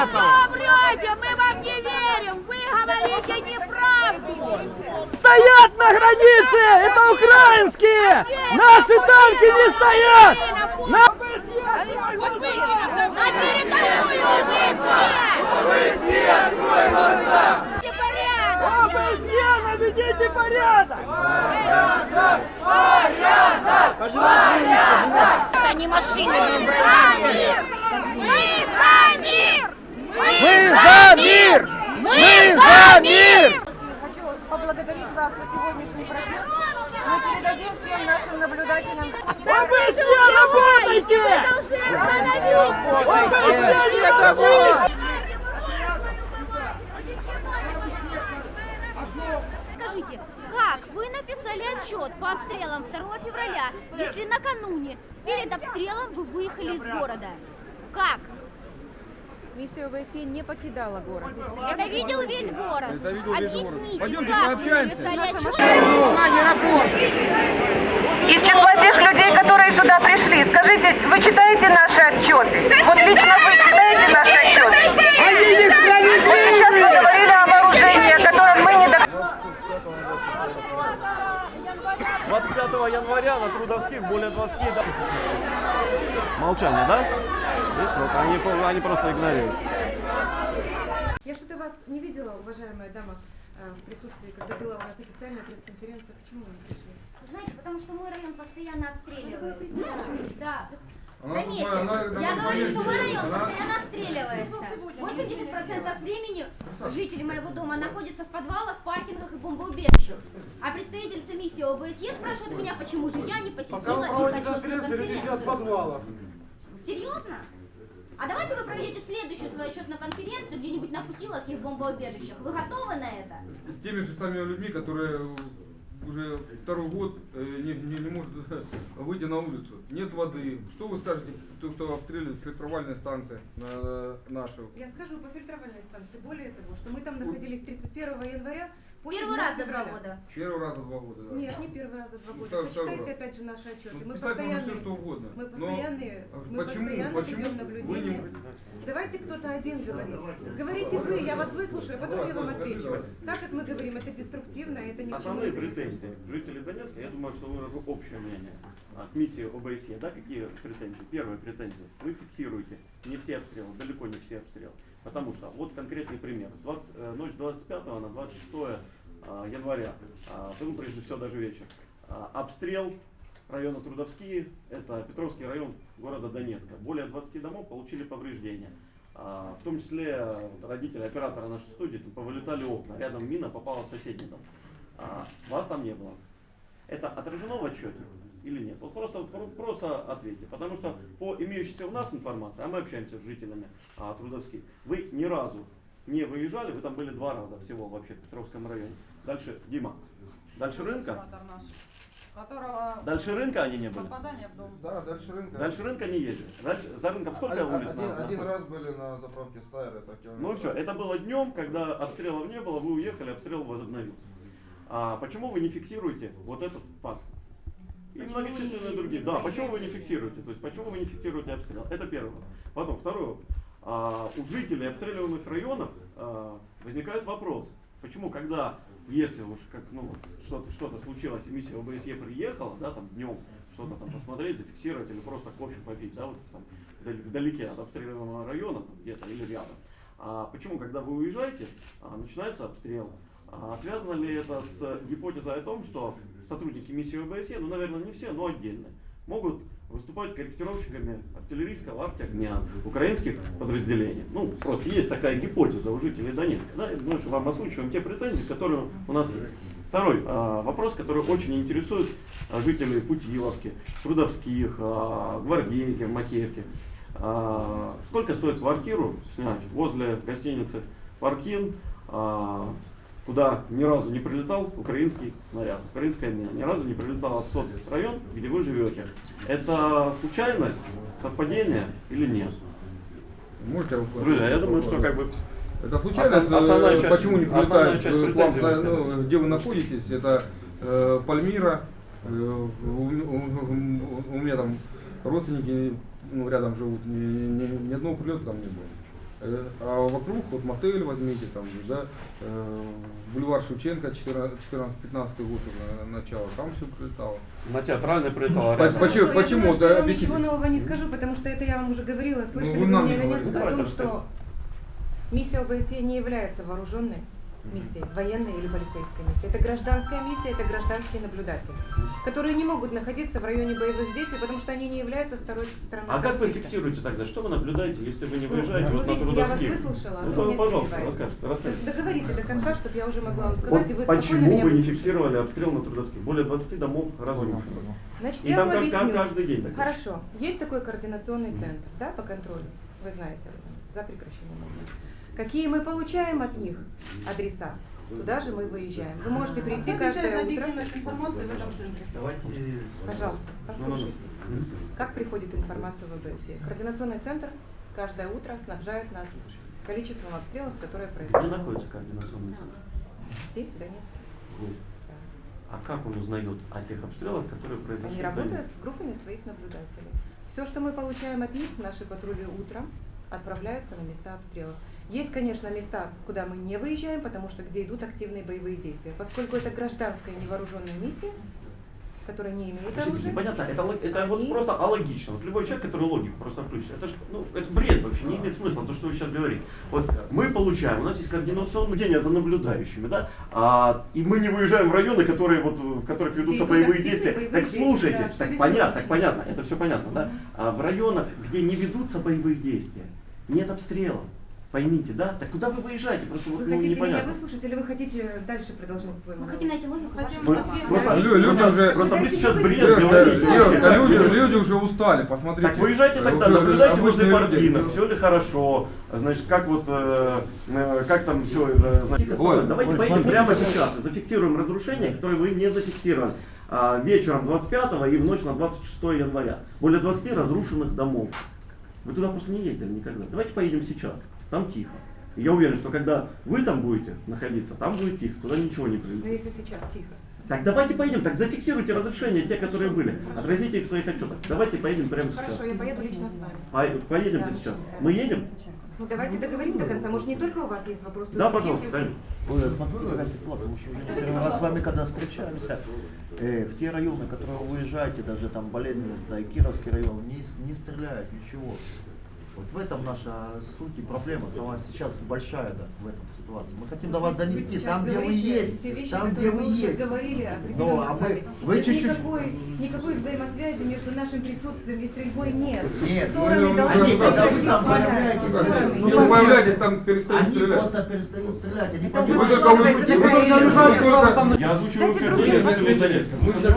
этого. Врете, мы вам не верим, вы говорите неправду. Стоят на границе, это украинские. Наши танки не стоят. На передовую ОБСЕ, наведите порядок. Это не машины. Мы за мир! Мы за мир! Мы за мир! Хочу поблагодарить вас за сегодняшний протест. Мы передадим всем нашим наблюдателям. ОБСЕ, работайте! ОБСЕ, не работайте! Скажите, как вы написали отчет по обстрелам 2 февраля, если накануне, перед обстрелом, вы выехали из города? Как? Миссия ОБСЕ не покидала город. Это видел весь город. Объясните, Пойдемте как вы пообщаемся. написали отчет? Из числа тех людей, которые сюда пришли, скажите, вы читаете наши отчеты? Вот лично вы читаете наши отчеты? Сейчас вы говорили о вооружении, о котором мы не доказали. 25 января на Трудовских более 20... Молчание, да? Здесь вот, они просто игнорируют. Я что-то вас не видела, уважаемая дама, в присутствии, когда была у нас официальная пресс-конференция. Почему вы не пришли? Знаете, потому что мой район постоянно обстреливается. Да. Она Заметьте, говорит, я говорю, что мой район она- постоянно обстреливается. 80% времени жители моего дома находятся в подвалах, паркингах и бомбоубежищах. А представительница миссии ОБСЕ спрашивает меня, почему же я не посетила их отчетную конференцию. Серьезно? А давайте вы проведете следующую свою отчетную конференцию где-нибудь на Путиловке в бомбоубежищах. Вы готовы на это? С теми же самыми людьми, которые уже второй год не может выйти на улицу. Нет воды. Что вы скажете, то, что обстреливают фильтровальные станции наши? Я скажу по фильтровальной станции. Более того, что мы там находились 31 января. по Первый 7 раз за 2 февраля. года. Первый раз за 2 года, да. Нет, не первый раз за 2 года. Второй Почитайте раз. опять же наши отчеты. Ну, Мы писать можно постоянно, все, что угодно. мы Но постоянные, мы почему постоянно вы ведем не... наблюдение. Давайте кто-то один говорит. Говорите вы, я вас выслушаю, а потом я вам отвечу. Так как мы говорим, это деструктивно, это ничего Основные не дает. претензии жителей Донецка, я думаю, что выражу общее мнение от миссии ОБСЕ. Да, какие претензии? Первая претензия. Вы фиксируете не все обстрелы, далеко не все обстрелы. Потому что, вот конкретный пример. Ночь 25 на 26 января, был прежде всего даже вечер. Обстрел района Трудовские, это Петровский район города Донецка. Более 20 домов получили повреждения. В том числе родители оператора нашей студии там повылетали окна. Рядом мина попала в соседний дом. Вас там не было. Это отражено в отчете или нет? Вот просто ответьте. Потому что по имеющейся у нас информации, а мы общаемся с жителями Трудовских, вы ни разу не выезжали, вы там были 2 раза всего вообще в Петровском районе. Дальше, Дима, дальше рынка? Дальше рынка они не были? Да, дальше рынка. Дальше рынка не ездили. За рынком сколько улиц? Один раз были на заправке Стайр, это километр. Ну все, это было днем, когда обстрелов не было, вы уехали, обстрел возобновился. Почему вы не фиксируете вот этот факт? И многочисленные другие. Да, почему вы не фиксируете? То есть почему вы не фиксируете обстрел? Это первое. Потом, второе. У жителей обстреливаемых районов возникает вопрос, почему, когда, если уж как, что-то случилось, и миссия ОБСЕ приехала, да, там днем что-то там посмотреть, зафиксировать или просто кофе попить, да, вот там вдалеке от обстреливаемого района, там, где-то или рядом. Почему, когда вы уезжаете, начинается обстрел? Связано ли это с гипотезой о том, что сотрудники миссии ОБСЕ, ну, наверное, не все, но отдельно, могут выступать корректировщиками артиллерийского арт-огня украинских подразделений? Ну, просто есть такая гипотеза у жителей Донецка. Да? Мы же вам озвучиваем те претензии, которые у нас есть. Второй вопрос, который очень интересует жителей Путиловки, Трудовских, Гвардейки, Макеевки. Сколько стоит квартиру снять возле гостиницы «Паркин», куда ни разу не прилетал украинский снаряд, украинская мина, ни разу не прилетала в тот район, где вы живете? Это случайность, совпадение или нет? Можете... Друзья, я думаю, что как бы... Это случайность, Основная часть, почему не прилетает к вам, претензий, где вы находитесь, это Пальмира, у меня там родственники рядом живут, ни одного прилета там не было. А вокруг, вот мотель возьмите, там, да, бульвар Шевченко, 14-15 год уже начало, там все прилетало. На театральный прилетал. Почему? Хорошо, Почему? Я думаю, что Да, я вам объясните. ничего нового не скажу, потому что это я вам уже говорила, слышали вы вы нам меня не или нет, говорили. о том, Давайте что миссия ОБСЕ не является вооруженной миссией, военной или полицейской миссией. Это гражданская миссия, это гражданские наблюдатели, которые не могут находиться в районе боевых действий, потому что они не являются стороной А как вы конфликта. фиксируете тогда? Что вы наблюдаете, если вы не выезжаете Ну, вот на видите, я вас Трудовских? выслушала, а Ну, вы то, мне пожалуйста, перебиваете. расскажите. Договорите до конца, чтобы я уже могла вам Вот сказать, и вы спокойно почему меня вы не выслушали. фиксировали обстрел на Трудовских? Более 20 домов разрушено. Значит, И я там вам объясню. каждый день так. Хорошо. Есть такой координационный центр, да, по контролю. Вы знаете об этом, за прекращением огня. Какие мы получаем от них адреса, туда же мы выезжаем. Вы можете прийти каждое утро. информации в этом центре? Пожалуйста, послушайте. Как приходит информация в ОБСЕ? Координационный центр каждое утро снабжает нас количеством обстрелов, которые Где произошли. находится координационный центр? Здесь, в Донецке. Да. А как он узнает о тех обстрелах, которые произошли Они в работают Донецке? с группами своих наблюдателей. Все, что мы получаем от них, наши патрули утром отправляются на места обстрелов. Есть, конечно, места, куда мы не выезжаем, потому что где идут активные боевые действия. Поскольку это гражданская невооруженная миссия, которая не имеет Подождите, оружия. непонятно, это вот Они- просто алогично. Вот любой человек, который логику просто включит, это ж, ну, это бред вообще, не имеет смысла, то, что вы сейчас говорите. Вот мы получаем, у нас есть координационное наблюдение за наблюдающими, да, и мы не выезжаем в районы, которые, вот, в которых ведутся идут боевые активные действия. боевые Так действия, слушайте, да, что так здесь понятно, логично? это все понятно, да. А в районах, где не ведутся боевые действия, нет обстрелов. Поймите, да? Так куда вы выезжаете? Просто вот, Вы ну, хотите непонятно. меня выслушать или вы хотите дальше продолжать свой Мы монолог? хотим найти логику ваших Вы- слов. просто, Люди уже- просто вы сейчас бред Девушка, делаете. люди уже устали, посмотрите. Так выезжайте тогда, Уже наблюдайте обычные возле люди. Маркина, все ли хорошо, значит, как вот, как там все, значит, Ой, давайте поедем прямо сейчас, зафиксируем разрушения, которые вы не зафиксировали. Вечером 25 и в ночь на 26 января. Более 20 разрушенных домов. Вы туда просто не ездили никогда. Давайте поедем сейчас, там тихо. И я уверен, что когда вы там будете находиться, там будет тихо, туда ничего не Но прилетит. если сейчас тихо. Так давайте поедем, так зафиксируйте разрешения, те, которые были. Отразите их в своих отчетах. Давайте поедем прямо сейчас. Хорошо, я поеду лично с вами. Поедемте Да. сейчас. Мы едем? Ну давайте договорим до конца. Может, не только у вас есть вопросы? Да, у других пожалуйста, людей? конечно. Смотрю, какая ситуация. Мы уже не первый раз с вами, когда встречаемся, в те районы, которые вы выезжаете, даже там болезненно, да, и Кировский район, не стреляют, ничего. Вот в этом наша суть и проблема сама сейчас большая, да, в этом ситуации. Мы хотим до вас донести, сейчас там, где вы говорите есть, те вещи, там, где которые вы уже есть. говорили Ну, определенно а с вами. вы Ведь чуть-чуть... никакой взаимосвязи между нашим присутствием и стрельбой нет. Нет. Стороны Ну, должны ну, когда вы прекратить там стрелять. появляетесь, Стороны. ну, Не как появляйтесь, там перестают Они стрелять. просто перестают стрелять, они Это Вы вы понимают. только Давайте вы договоримся. только- Я озвучиваю Дайте все другим жители послушать. Донецка. Мы сейчас